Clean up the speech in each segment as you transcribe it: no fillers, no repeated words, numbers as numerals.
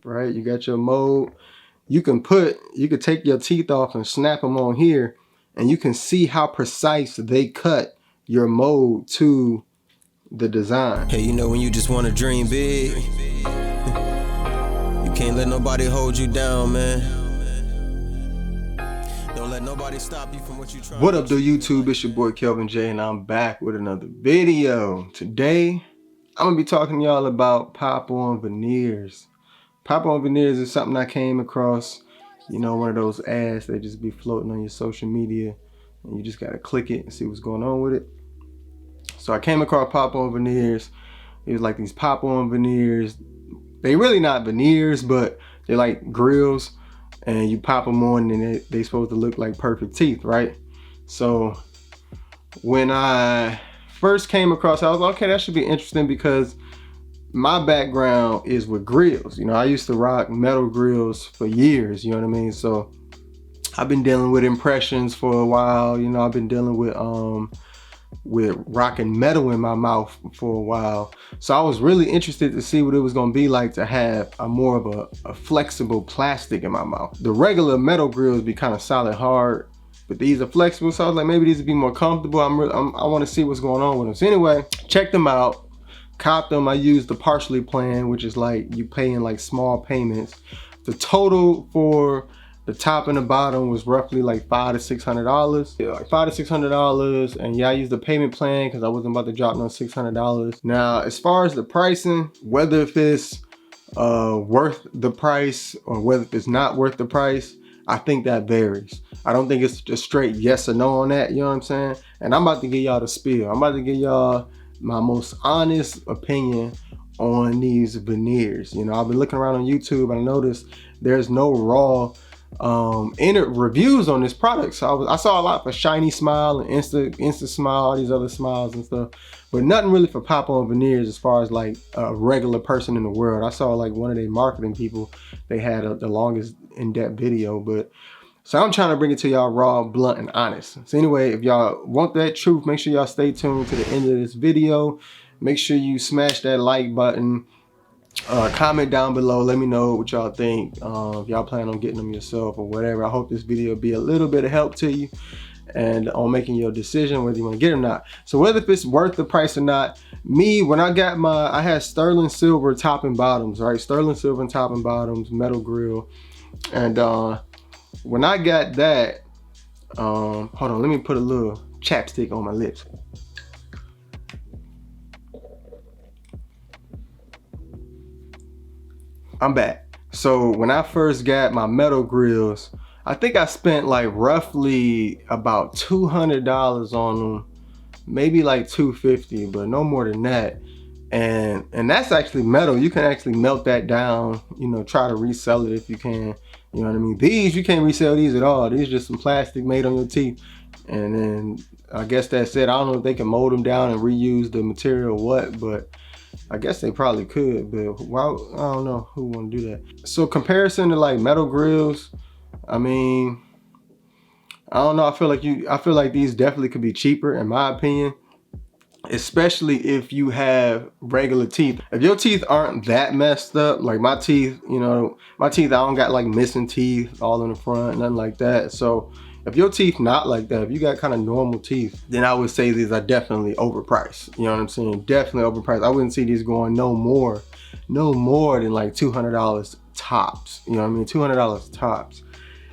right? You got your mold. You can take your teeth off and snap them on here, and you can see how precise they cut your mold to the design. Hey, you know when you just want to dream big, you can't let nobody hold you down, man. Don't let nobody stop you from what you try. What up, YouTube? It's your boy Kelvin J, and I'm back with another video. Today, I'm gonna be talking to y'all about pop-on veneers. Pop-on veneers is something I came across, you know, one of those ads that just be floating on your social media, and you just gotta click it and see what's going on with it. So I came across pop-on veneers. It was like these pop-on veneers. They really not veneers, but they're like grills, and you pop them on and they supposed to look like perfect teeth, right? So when I first came across it, I was like, okay, that should be interesting, because my background is with grills. You know, I used to rock metal grills for years, you know what I mean? So I've been dealing with impressions for a while. You know, I've been dealing with rocking metal in my mouth for a while. So I was really interested to see what it was gonna be like to have a more of a flexible plastic in my mouth. The regular metal grills be kind of solid hard, but these are flexible. So I was like, maybe these would be more comfortable. I want to see what's going on with them. So anyway, check them out. Copped them. I used the partially plan, which is like you pay in like small payments. The total for the top and the bottom was roughly like $500 to $600. Yeah, like $500 to $600. And yeah, I used the payment plan because I wasn't about to drop no $600. Now, as far as the pricing, whether if it's worth the price or whether it's not worth the price, I think that varies. I don't think it's just straight yes or no on that, you know what I'm saying? And I'm about to give y'all the spiel. I'm about to give y'all my most honest opinion on these veneers. You know, I've been looking around on YouTube and I noticed there's no raw reviews on this product. So I saw a lot for Shiny Smile and Insta Smile, all these other smiles and stuff, but nothing really for pop-on veneers as far as like a regular person in the world. I saw like one of their marketing people, they had the longest in-depth video, but so I'm trying to bring it to y'all raw, blunt, and honest. So anyway, if y'all want that truth, make sure y'all stay tuned to the end of this video. Make sure you smash that like button. Comment down below. Let me know what y'all think. If y'all plan on getting them yourself or whatever. I hope this video be a little bit of help to you and on making your decision whether you want to get them or not. So whether if it's worth the price or not, me, when I got I had sterling silver top and bottoms, right? Sterling silver and top and bottoms, metal grill. And when I got that, hold on, let me put a little chapstick on my lips. I'm back. So when I first got my metal grills, I think I spent like roughly about $200 on them, maybe like $250, but no more than that. And that's actually metal. You can actually melt that down, you know, try to resell it if you can. You know what I mean? These, you can't resell these at all. These are just some plastic made on your teeth. And then I guess that's it. I don't know if they can mold them down and reuse the material or what, but I guess they probably could, but why, I don't know who want to do that. So comparison to like metal grills, I mean, I don't know. I feel like these definitely could be cheaper in my opinion, especially if you have regular teeth. If your teeth aren't that messed up, like my teeth, you know, my teeth, I don't got like missing teeth all in the front, nothing like that. So if your teeth not like that, if you got kind of normal teeth, then I would say these are definitely overpriced. You know what I'm saying? Definitely overpriced. I wouldn't see these going no more than like $200 tops. You know what I mean? $200 tops.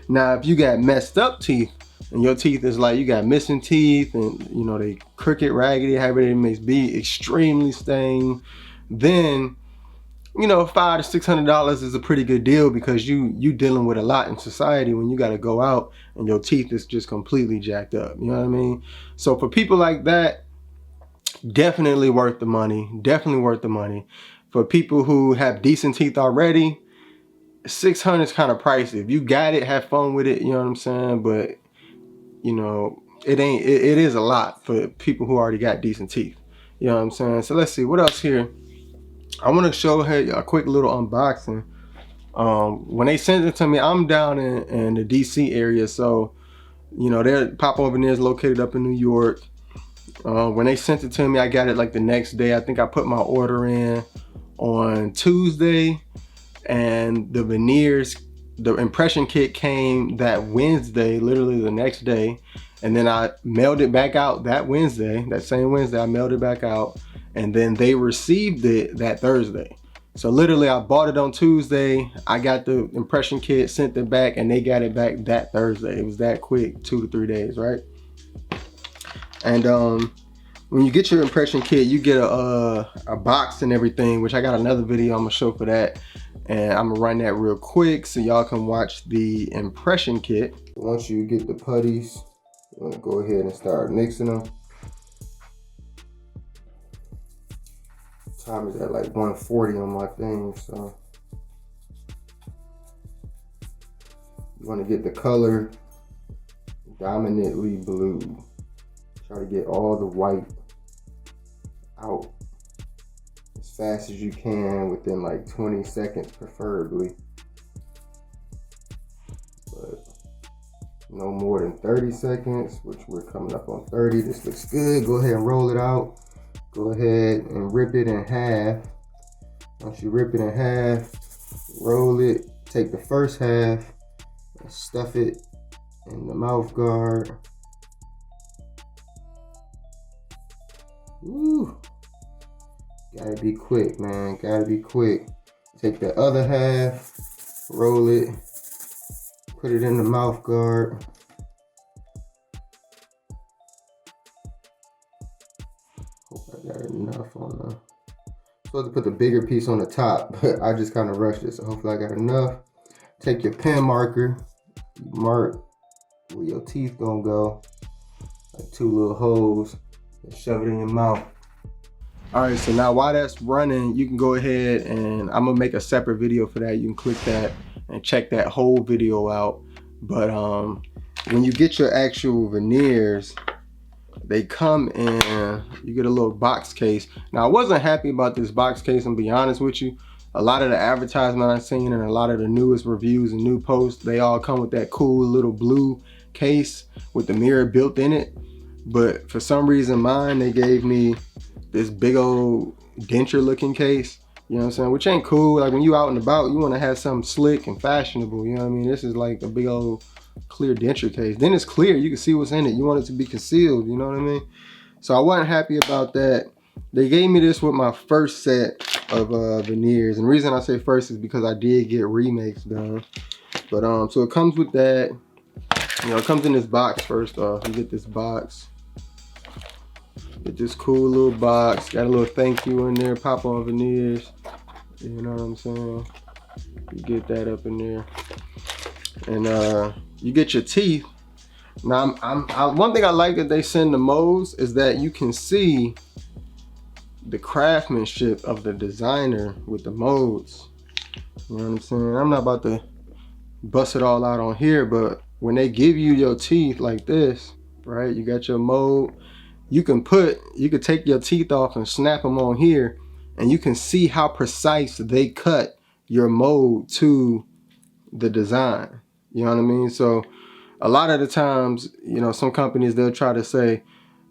Now, if you got messed up teeth and your teeth is like, you got missing teeth and you know, they crooked, raggedy, however it may be, extremely stained, then you know, $500 to $600 is a pretty good deal, because you dealing with a lot in society when you got to go out and your teeth is just completely jacked up. You know what I mean? So for people like that, definitely worth the money. Definitely worth the money. For people who have decent teeth already, $600 is kind of pricey. If you got it, have fun with it. You know what I'm saying? But you know, it is a lot for people who already got decent teeth. You know what I'm saying? So let's see what else here. I want to show her a quick little unboxing. When they sent it to me, I'm down in the DC area, so you know, their pop-on veneers located up in New York. When they sent it to me, I got it like the next day. I think I put my order in on Tuesday, and the veneers, the impression kit came that Wednesday, literally the next day. And then I mailed it back out that Wednesday, that same Wednesday, I mailed it back out. And then they received it that Thursday. So literally I bought it on Tuesday. I got the impression kit, sent it back, and they got it back that Thursday. It was that quick, 2 to 3 days, right? And when you get your impression kit, you get a box and everything, which I got another video I'm gonna show for that. And I'm gonna run that real quick so y'all can watch the impression kit. Once you get the putties, you wanna go ahead and start mixing them. Time is at like 140 on my thing, so you want to get the color dominantly blue. Try to get all the white out as fast as you can within like 20 seconds preferably, but no more than 30 seconds, which we're coming up on 30. This looks good. Go ahead and roll it out. Go ahead and rip it in half. Once you rip it in half, roll it, take the first half and stuff it in the mouth guard. Woo. Gotta be quick, man, gotta be quick. Take the other half, roll it, put it in the mouth guard. Hope I got enough on the, supposed to put the bigger piece on the top, but I just kind of rushed it, so hopefully I got enough. Take your pen marker, mark where your teeth gonna go, like 2 little holes, and shove it in your mouth. All right, so now while that's running, you can go ahead and I'm gonna make a separate video for that. You can click that and check that whole video out. But when you get your actual veneers, they come in, you get a little box case. Now I wasn't happy about this box case, I'm be honest with you. A lot of the advertisement I've seen and a lot of the newest reviews and new posts, they all come with that cool little blue case with the mirror built in it. But for some reason mine, they gave me this big old denture looking case, you know what I'm saying? Which ain't cool. Like when you out and about, you want to have something slick and fashionable, you know what I mean? This is like a big old clear denture case. Then it's clear, you can see what's in it. You want it to be concealed, you know what I mean? So I wasn't happy about that. They gave me this with my first set of veneers. And the reason I say first is because I did get remakes done. But so it comes with that. You know, it comes in this box first off. You get this box. Get this cool little box. Got a little thank you in there, pop on veneers. You know what I'm saying? You get that up in there. And you get your teeth. Now, one thing I like that they send the molds is that you can see the craftsmanship of the designer with the molds. You know what I'm saying? I'm not about to bust it all out on here, but when they give you your teeth like this, right? You got your mold. You can take your teeth off and snap them on here, and you can see how precise they cut your mold to the design. You know what I mean? So a lot of the times, you know, some companies, they'll try to say,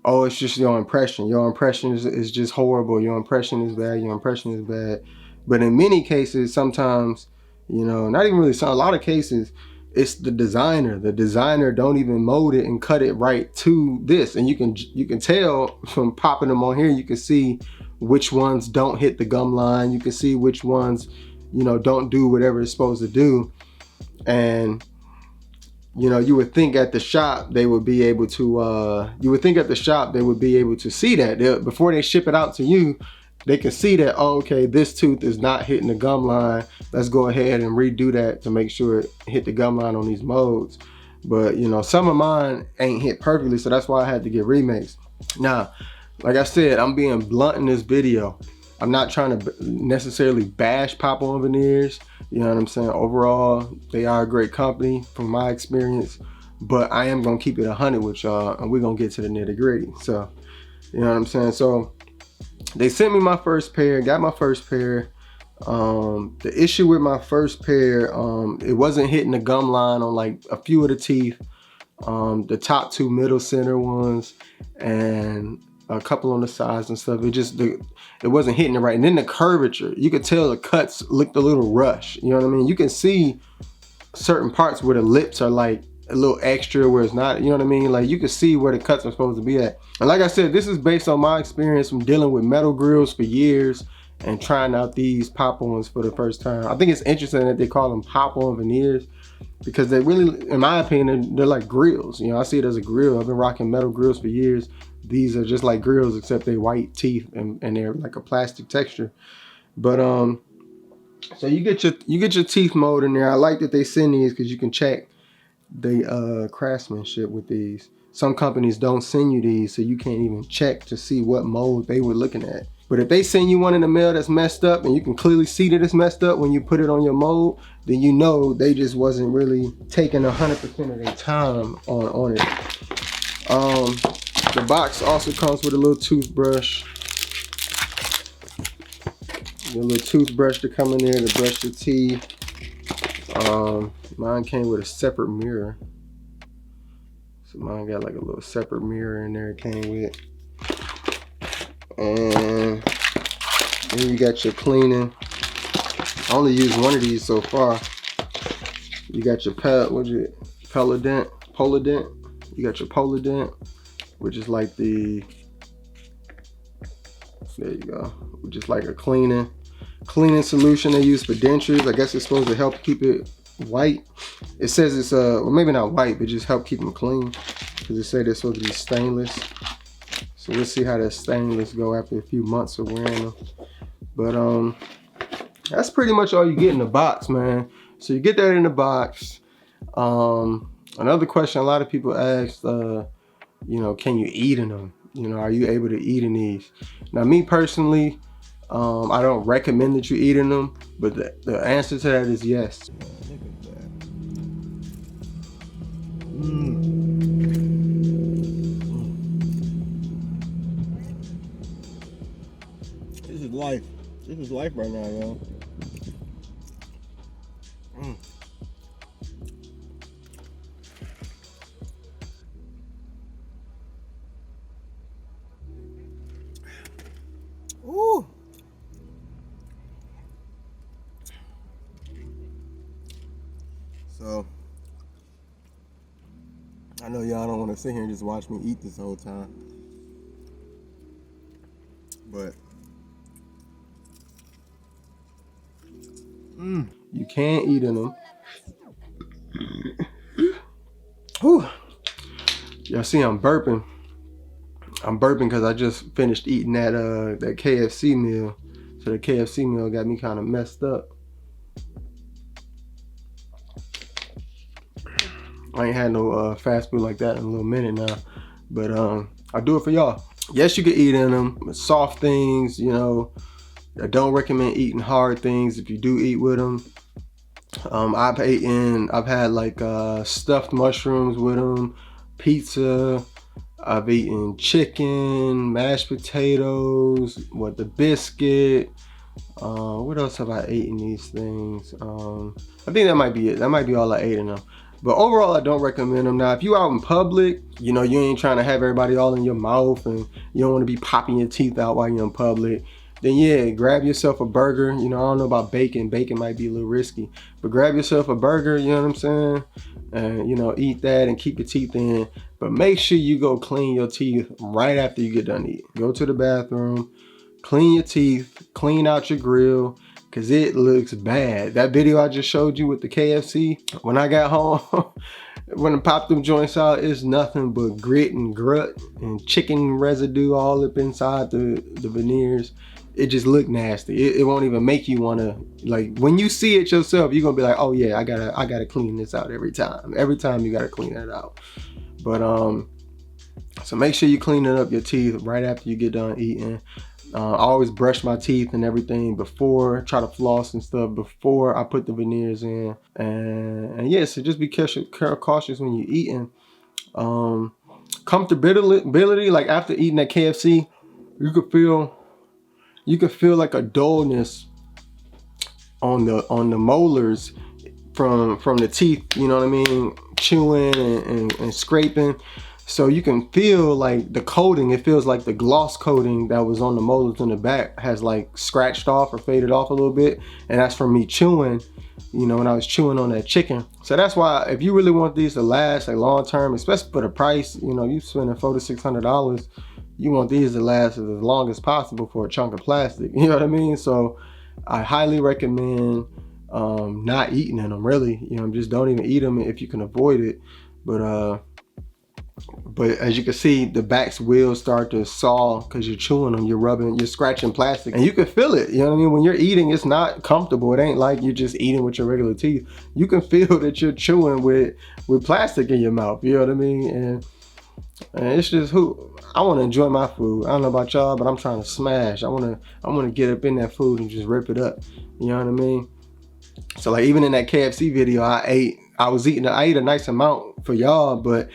oh, it's just your impression. Your impression is just horrible. Your impression is bad. Your impression is bad. But in many cases, sometimes, you know, not even really some, a lot of cases, it's the designer. The designer don't even mold it and cut it right to this. And you can tell from popping them on here, you can see which ones don't hit the gum line. You can see which ones, you know, don't do whatever it's supposed to do. And you know, you would think at the shop they would be able to see that. Before they ship it out to you, they can see that, oh, okay, this tooth is not hitting the gum line. Let's go ahead and redo that to make sure it hit the gum line on these molds. But you know, some of mine ain't hit perfectly, so that's why I had to get remakes. Now, like I said, I'm being blunt in this video. I'm not trying to necessarily bash Pop-On Veneers. You know what I'm saying? Overall, they are a great company from my experience, but I am gonna keep it 100 with y'all, and we're gonna get to the nitty-gritty. So, you know what I'm saying? So, they sent me my first pair, got my first pair. The issue with my first pair, it wasn't hitting the gum line on like a few of the teeth, the top 2 middle center ones, and a couple on the sides and stuff. It wasn't hitting it right. And then the curvature, you could tell the cuts looked a little rushed. You know what I mean? You can see certain parts where the lips are like a little extra where it's not, you know what I mean? Like you can see where the cuts are supposed to be at. And like I said, this is based on my experience from dealing with metal grills for years and trying out these pop-ons for the first time. I think it's interesting that they call them pop-on veneers because they really, in my opinion, they're like grills. You know, I see it as a grill. I've been rocking metal grills for years. These are just like grills except they white teeth and they're like a plastic texture. But so you get your teeth mold in there. I like that they send these because you can check the craftsmanship with these. Some companies don't send you these, so you can't even check to see what mold they were looking at. But if they send you one in the mail that's messed up and you can clearly see that it's messed up when you put it on your mold, then you know they just wasn't really taking 100% of their time on it. The box also comes with a little toothbrush. Your little toothbrush to come in there to brush your teeth. Mine came with a separate mirror. So mine got like a little separate mirror in there it came with. And then you got your cleaning. I only used one of these so far. You got your Polident. You got your Polident, which is like there you go, which is like a cleaning solution they use for dentures. I guess it's supposed to help keep it white. It says it's well, maybe not white, but just help keep them clean because it said it's supposed to be stainless. So we'll see how that stainless go after a few months of wearing them. But that's pretty much all you get in the box, man. So you get that in the box. Another question a lot of people ask, you know, can you eat in them? You know, are you able to eat in these? Now, me personally, I don't recommend that you eat in them, but the answer to that is yes. Look at that. This is life. This is life right now, yo. Ooh. So I know y'all don't want to sit here and just watch me eat this whole time, but you can eat in them. Whew. Y'all see I'm burping. I'm burping because I just finished eating that KFC meal. So the KFC meal got me kind of messed up. I ain't had no fast food like that in a little minute now. But I'll do it for y'all. Yes, you can eat in them. Soft things, you know. I don't recommend eating hard things if you do eat with them. I've had like stuffed mushrooms with them, pizza. I've eaten chicken, mashed potatoes, the biscuit. What else have I eaten these things? I think that might be it. That might be all I ate in them. But overall, I don't recommend them. Now, if you out in public, you know, you ain't trying to have everybody all in your mouth and you don't want to be popping your teeth out while you're in public, then yeah, grab yourself a burger. You know, I don't know about bacon. Bacon might be a little risky. But grab yourself a burger, you know what I'm saying? And, you know, eat that and keep your teeth in. But make sure you go clean your teeth right after you get done eating. Go to the bathroom, clean your teeth, clean out your grill, because it looks bad. That video I just showed you with the KFC, when I got home, when I popped them joints out, it's nothing but grit and grut and chicken residue all up inside the veneers. It just looked nasty. It won't even make you want to, like, when you see it yourself, you're gonna be like, oh yeah, I gotta clean this out every time. Every time you gotta clean it out. But so make sure you clean up your teeth right after you get done eating. I always brush my teeth and everything before, try to floss and stuff before I put the veneers in. And yeah, so just be cautious when you're eating. Comfortability, like after eating that KFC, you could feel like a dullness on the molars from the teeth, you know what I mean, chewing and scraping. So you can feel like the coating, it feels like the gloss coating that was on the molars in the back has like scratched off or faded off a little bit. And that's from me chewing, you know, when I was chewing on that chicken. So that's why if you really want these to last like long term, especially for the price, you know, you spending $400 to $600, you want these to last as long as possible for a chunk of plastic. You know what I mean? So I highly recommend not eating in them, really. You know, just don't even eat them if you can avoid it. But as you can see, the backs will start to saw because you're chewing them, you're rubbing, you're scratching plastic, and you can feel it. You know what I mean? When you're eating, it's not comfortable. It ain't like you're just eating with your regular teeth. You can feel that you're chewing with plastic in your mouth. You know what I mean? And it's just I want to enjoy my food. I don't know about y'all, but I'm trying to smash. I want to get up in that food and just rip it up. You know what I mean? So like even in that KFC video, I ate a nice amount for y'all, but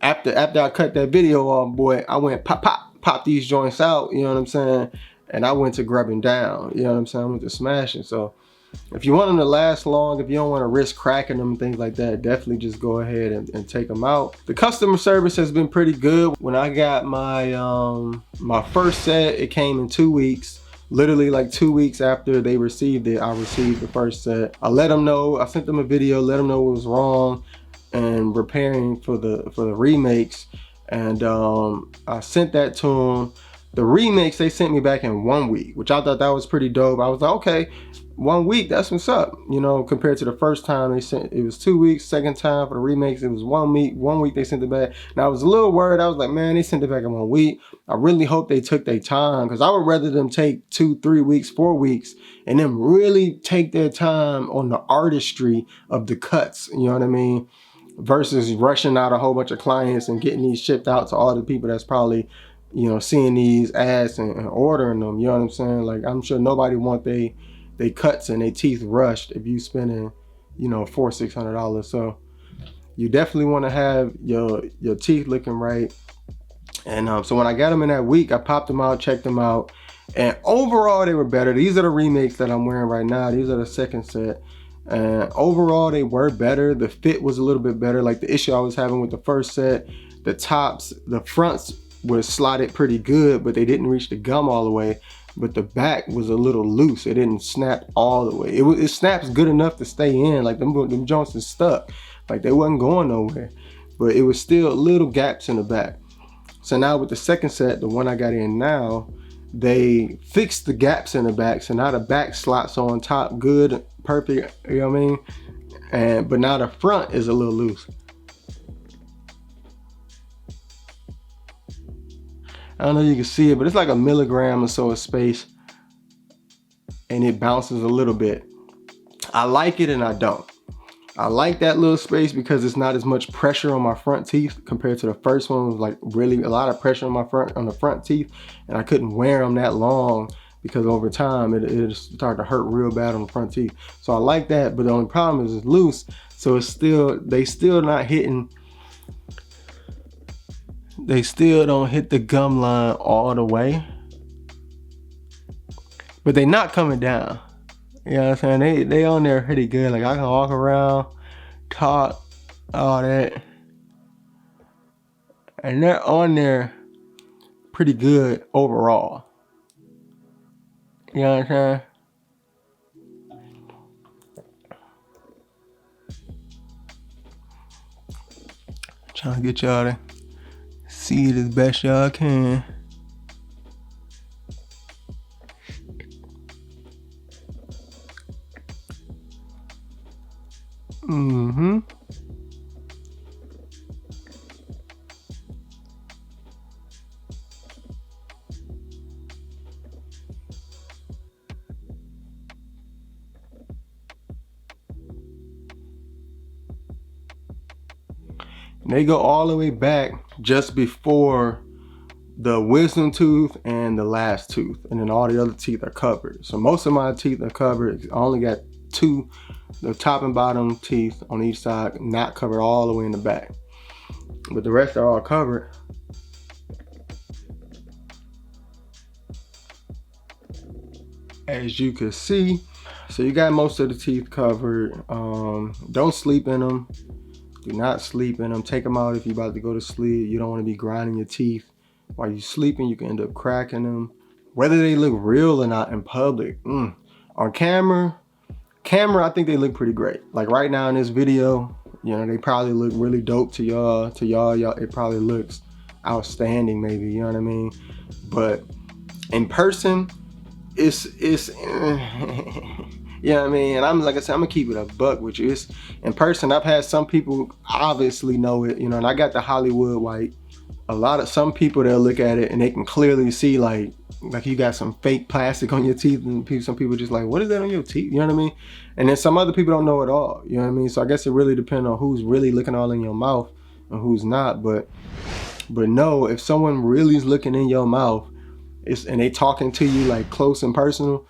after I cut that video off, boy, I went pop these joints out, you know what I'm saying? And I went to grubbing down, you know what I'm saying? I went to smashing. So if you want them to last long, if you don't want to risk cracking them and things like that, definitely just go ahead and take them out. The customer service has been pretty good. When I got my my first set, it came in 2 weeks. Literally like 2 weeks after they received it, I received the first set. I let them know, I sent them a video, let them know what was wrong and repairing for the remakes. And I sent that to them. The remakes, they sent me back in 1 week, which I thought that was pretty dope. I was like, okay, 1 week, that's what's up. You know, compared to the first time they sent, it was 2 weeks. Second time for the remakes, it was 1 week. 1 week they sent it back. Now I was a little worried. I was like, man, they sent it back in 1 week. I really hope they took their time, because I would rather them take 2, 3 weeks, 4 weeks, and then really take their time on the artistry of the cuts. You know what I mean? Versus rushing out a whole bunch of clients and getting these shipped out to all the people that's probably, you know, seeing these ads and ordering them. You know what I'm saying? Like, I'm sure nobody want they cuts and they teeth rushed if you spending, you know, $400-600. So you definitely want to have your teeth looking right. And so when I got them in that week, I popped them out, checked them out, and overall they were better. These are the remakes that I'm wearing right now. These are the second set. And overall they were better. The fit was a little bit better. Like the issue I was having with the first set, the tops, the fronts were slotted pretty good, but they didn't reach the gum all the way. But the back was a little loose. It didn't snap all the way. It snaps good enough to stay in. Like them joints is stuck. Like they wasn't going nowhere. But it was still little gaps in the back. So now with the second set, the one I got in now, they fixed the gaps in the back. So now the back slots on top good, perfect, you know what I mean? But now the front is a little loose. I don't know if you can see it, but it's like a milligram or so of space, and it bounces a little bit. I like it and I don't. I like that little space because it's not as much pressure on my front teeth compared to the first one. It was like really a lot of pressure on the front teeth, and I couldn't wear them that long because over time it started to hurt real bad on the front teeth. So I like that, but the only problem is it's loose, so they still not hitting. They still don't hit the gum line all the way, but they not coming down. You know what I'm saying? They on there pretty good. Like I can walk around, talk, all that, and they're on there pretty good overall. You know what I'm saying? Trying to get y'all to see it as best y'all can. Mm-hmm. They go all the way back just before the wisdom tooth and the last tooth, and then all the other teeth are covered. So most of my teeth are covered. I only got two, the top and bottom teeth on each side, not covered all the way in the back, but the rest are all covered. As you can see, so you got most of the teeth covered. Don't sleep in them. Do not sleep in them. Take them out if you're about to go to sleep. You don't want to be grinding your teeth while you're sleeping. You can end up cracking them. Whether they look real or not in public, on camera, I think they look pretty great. Like right now in this video, you know, they probably look really dope to y'all. Y'all, it probably looks outstanding, maybe. You know what I mean? But in person, it's you know what I mean? And I'm like I said, I'm gonna keep it a buck with you. It's in person. I've had some people obviously know it, you know, and I got the Hollywood white. Some people they'll look at it and they can clearly see like you got some fake plastic on your teeth, and some people just like, what is that on your teeth? You know what I mean? And then some other people don't know at all. You know what I mean? So I guess it really depends on who's really looking all in your mouth and who's not. But no, if someone really is looking in your mouth, and they talking to you like close and personal,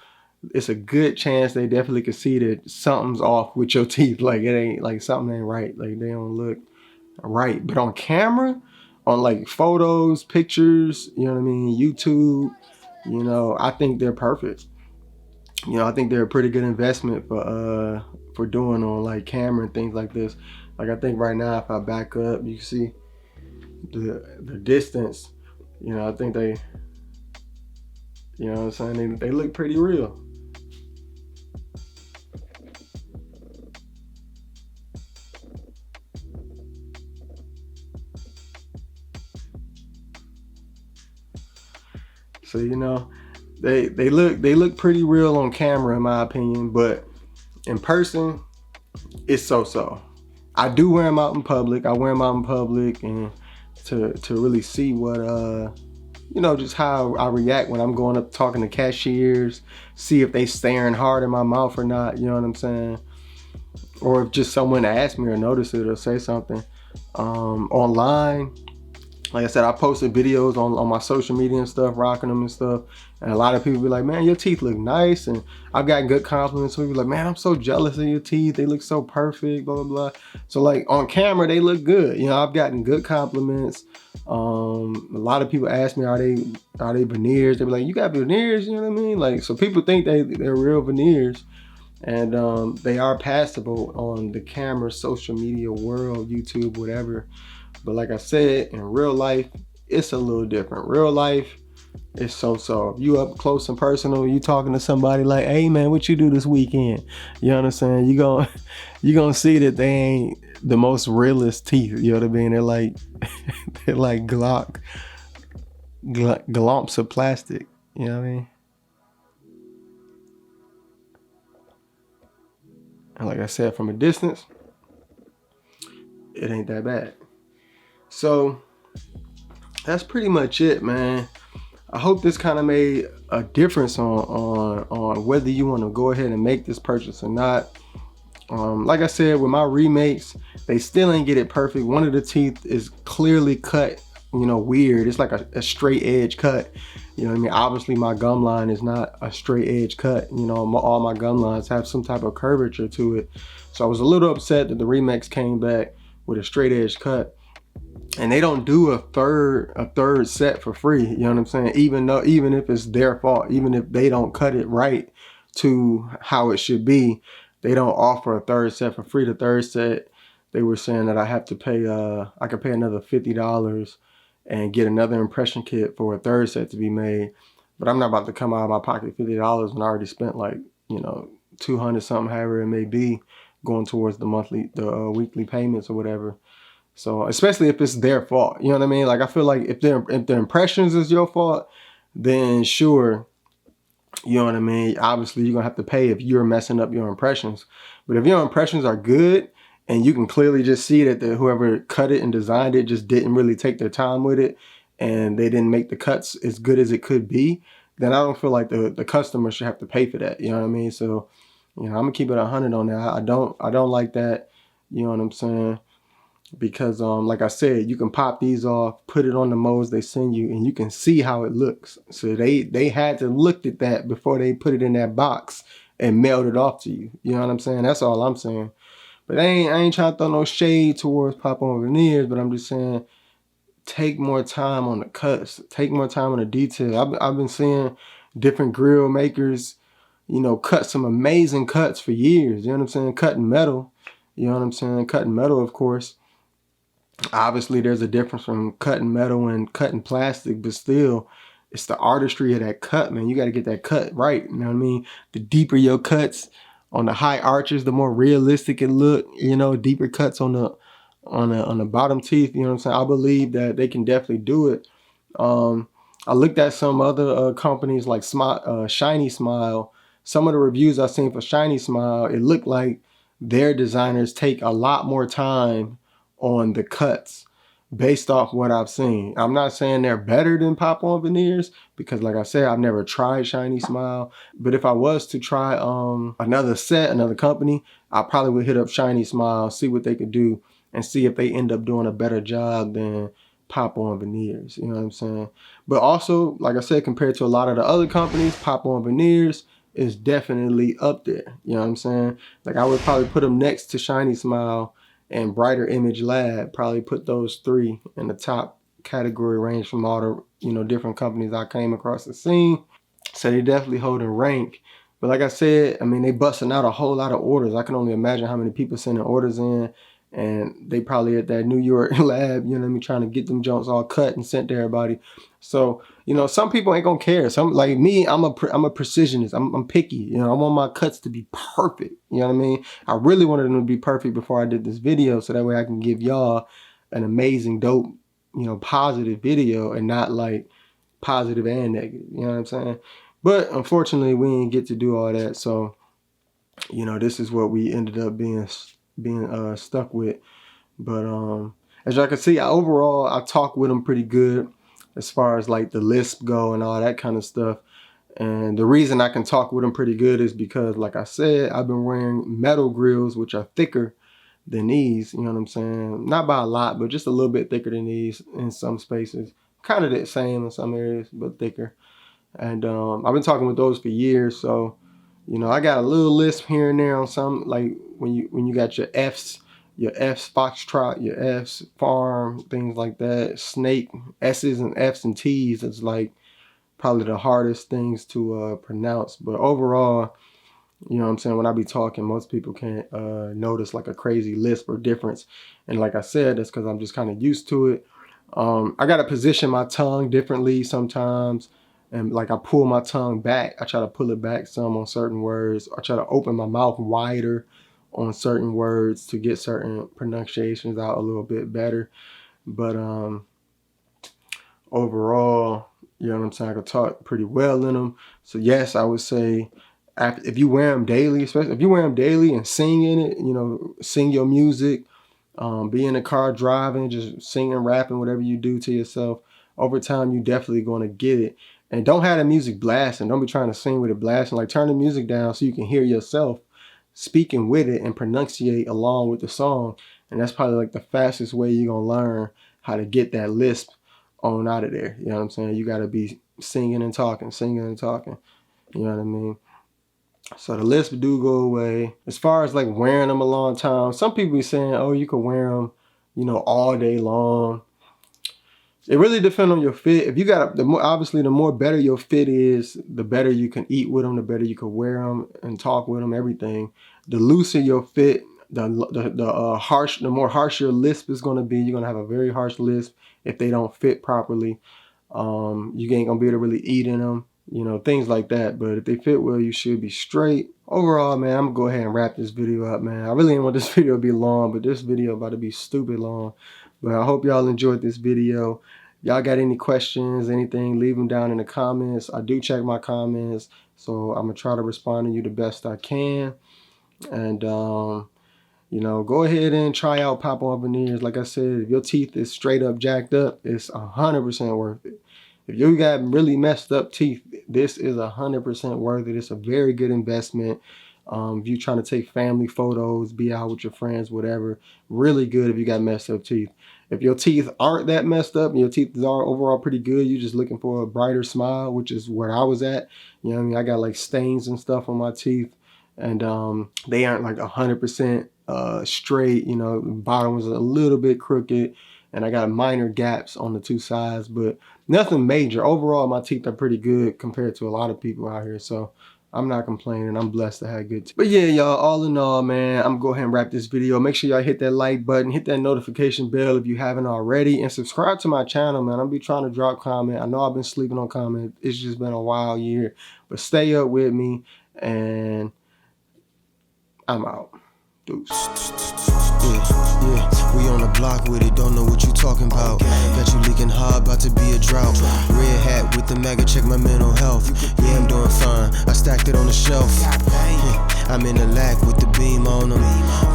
it's a good chance they definitely can see that something's off with your teeth. Like it ain't like something ain't right. Like they don't look right. But on camera, on like photos, pictures, you know what I mean, YouTube, you know, I think they're perfect. You know, I think they're a pretty good investment for doing on like camera and things like this. Like I think right now, if I back up, you can see the distance. You know, I think they, you know what I'm saying, they look pretty real. So, you know, they look pretty real on camera in my opinion, but in person, it's so-so. I do wear them out in public. I wear them out in public and to really see what you know, just how I react when I'm going up talking to cashiers, see if they staring hard in my mouth or not, you know what I'm saying? Or if just someone asks me or notice it or say something. Online, like I said, I posted videos on my social media and stuff, rocking them and stuff. And a lot of people be like, man, your teeth look nice. And I've gotten good compliments. People be like, man, I'm so jealous of your teeth. They look so perfect, blah, blah, blah. So like on camera, they look good. You know, I've gotten good compliments. A lot of people ask me, are they veneers? They be like, you got veneers? You know what I mean? Like, so people think they're real veneers. And they are passable on the camera, social media world, YouTube, whatever. But like I said, in real life, it's a little different. Real life, it's so-so. If you up close and personal, you talking to somebody like, hey man, what you do this weekend? You know what I'm saying? You gonna see that they ain't the most realest teeth. You know what I mean? They're like they're like glomps of plastic. You know what I mean? And like I said, from a distance, it ain't that bad. So that's pretty much it, man. I hope this kind of made a difference on whether you want to go ahead and make this purchase or not. Like I said, with my remakes, they still ain't get it perfect. One of the teeth is clearly cut, you know, weird. It's like a straight edge cut. You know what I mean? Obviously my gum line is not a straight edge cut. You know, all my gum lines have some type of curvature to it. So I was a little upset that the remakes came back with a straight edge cut. And they don't do a third set for free. You know what I'm saying? Even if it's their fault, even if they don't cut it right to how it should be, they don't offer a third set for free. The third set, they were saying that I have to pay, I could pay another $50 and get another impression kit for a third set to be made. But I'm not about to come out of my pocket $50 when I already spent like, you know, 200 something, however it may be, going towards the weekly payments or whatever. So especially if it's their fault, you know what I mean? Like I feel like if their impressions is your fault, then sure, you know what I mean? Obviously you're gonna have to pay if you're messing up your impressions. But if your impressions are good and you can clearly just see that whoever cut it and designed it just didn't really take their time with it and they didn't make the cuts as good as it could be, then I don't feel like the customer should have to pay for that. You know what I mean? So, you know, I'm gonna keep it 100 on that. I don't like that. You know what I'm saying? Because like I said, you can pop these off, put it on the molds they send you, and you can see how it looks. So they had to look at that before they put it in that box and mailed it off to you. You know what I'm saying? That's all I'm saying. But I ain't trying to throw no shade towards pop-on veneers, but I'm just saying take more time on the cuts, take more time on the detail. I've been seeing different grill makers, you know, cut some amazing cuts for years. You know what I'm saying? Cutting metal. You know what I'm saying? Cutting metal, of course. Obviously, there's a difference from cutting metal and cutting plastic, but still, it's the artistry of that cut, man. You got to get that cut right. You know what I mean? The deeper your cuts on the high arches, the more realistic it look. You know, deeper cuts on the bottom teeth. You know what I'm saying? I believe that they can definitely do it. I looked at some other companies like Shiny Smile. Some of the reviews I've seen for Shiny Smile, it looked like their designers take a lot more time on the cuts based off what I've seen. I'm not saying they're better than pop-on veneers because, like I said, I've never tried Shiny Smile. But if I was to try another company, I probably would hit up Shiny Smile, see what they could do, and see if they end up doing a better job than pop-on veneers. You know what I'm saying? But also, like I said, compared to a lot of the other companies, pop-on veneers is definitely up there. You know what I'm saying? Like, I would probably put them next to Shiny Smile and Brighter Image Lab. Probably put those three in the top category range from all the, you know, different companies I came across the scene. So they definitely holding rank. But like I said, I mean, they busting out a whole lot of orders. I can only imagine how many people sending orders in, and they probably at that New York lab, you know what I mean, trying to get them joints all cut and sent to everybody. So, you know, some people ain't gonna care. Some, like me, I'm a precisionist. I'm picky. You know, I want my cuts to be perfect. You know what I mean? I really wanted them to be perfect before I did this video, so that way I can give y'all an amazing, dope, you know, positive video and not like positive and negative. You know what I'm saying? But unfortunately, we didn't get to do all that. So, you know, this is what we ended up being stuck with. But as y'all can see, overall I talk with them pretty good as far as like the lisp go and all that kind of stuff. And the reason I can talk with them pretty good is because, like I said, I've been wearing metal grills, which are thicker than these. You know what I'm saying? Not by a lot, but just a little bit thicker than these in some spaces. Kind of the same in some areas, but thicker. And I've been talking with those for years, so you know I got a little lisp here and there on some, like when you got your F's Foxtrot, your F's Farm, things like that. Snake, S's and F's and T's is like probably the hardest things to pronounce. But overall, you know what I'm saying, when I be talking, most people can't notice like a crazy lisp or difference. And like I said, that's because I'm just kind of used to it. I got to position my tongue differently sometimes. And like I pull my tongue back. I try to pull it back some on certain words. I try to open my mouth wider on certain words to get certain pronunciations out a little bit better. But overall, you know what I'm saying, I can talk pretty well in them. So yes, I would say if you wear them daily, especially if you wear them daily and sing in it, you know, sing your music, be in the car driving, just singing, rapping, whatever you do to yourself, over time you definitely going to get it. And don't have the music blasting. Don't be trying to sing with it blasting. Like, turn the music down so you can hear yourself speaking with it and pronunciate along with the song. And that's probably like the fastest way you're going to learn how to get that lisp on out of there. You know what I'm saying? You got to be singing and talking. You know what I mean? So the lisp do go away. As far as like wearing them a long time, some people be saying, oh, you can wear them, you know, all day long. It really depends on your fit. If you got obviously the more better your fit is, the better you can eat with them, the better you can wear them and talk with them, everything. The looser your fit, the more harsh your lisp is going to be. You're going to have a very harsh lisp if they don't fit properly. You ain't going to be able to really eat in them, you know, things like that. But if they fit well, you should be straight. Overall, man, I'm going to go ahead and wrap this video up, man. I really didn't want this video to be long, but this video about to be stupid long. But I hope y'all enjoyed this video. Y'all got any questions, anything, leave them down in the comments. I do check my comments, so I'm going to try to respond to you the best I can. And, you know, go ahead and try out pop-on veneers. Like I said, if your teeth is straight up jacked up, it's 100% worth it. If you got really messed up teeth, this is 100% worth it. It's a very good investment. If you're trying to take family photos, be out with your friends, whatever, really good if you got messed up teeth. If your teeth aren't that messed up and your teeth are overall pretty good, you're just looking for a brighter smile, which is where I was at. You know what I mean? I got like stains and stuff on my teeth, and they aren't like 100% straight. You know, the bottom was a little bit crooked, and I got minor gaps on the two sides, but nothing major. Overall, my teeth are pretty good compared to a lot of people out here. So I'm not complaining. I'm blessed to have good. But yeah, y'all, all in all, man, I'm gonna go ahead and wrap this video. Make sure y'all hit that like button, hit that notification bell if you haven't already, and subscribe to my channel, man. I'll be trying to drop comment. I know I've been sleeping on comment. It's just been a wild year, but stay up with me, and I'm out. Deuce. Yeah, we on the block with it, don't know what you talking about. Got you leaking hard, about to be a drought. Red hat with the maggot, check my mental health. Yeah, I'm doing fine, I stacked it on the shelf. I'm in the lack with the beam on them.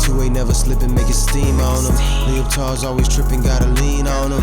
2A never slipping, make it steam on them. Leotards always tripping, gotta lean on them.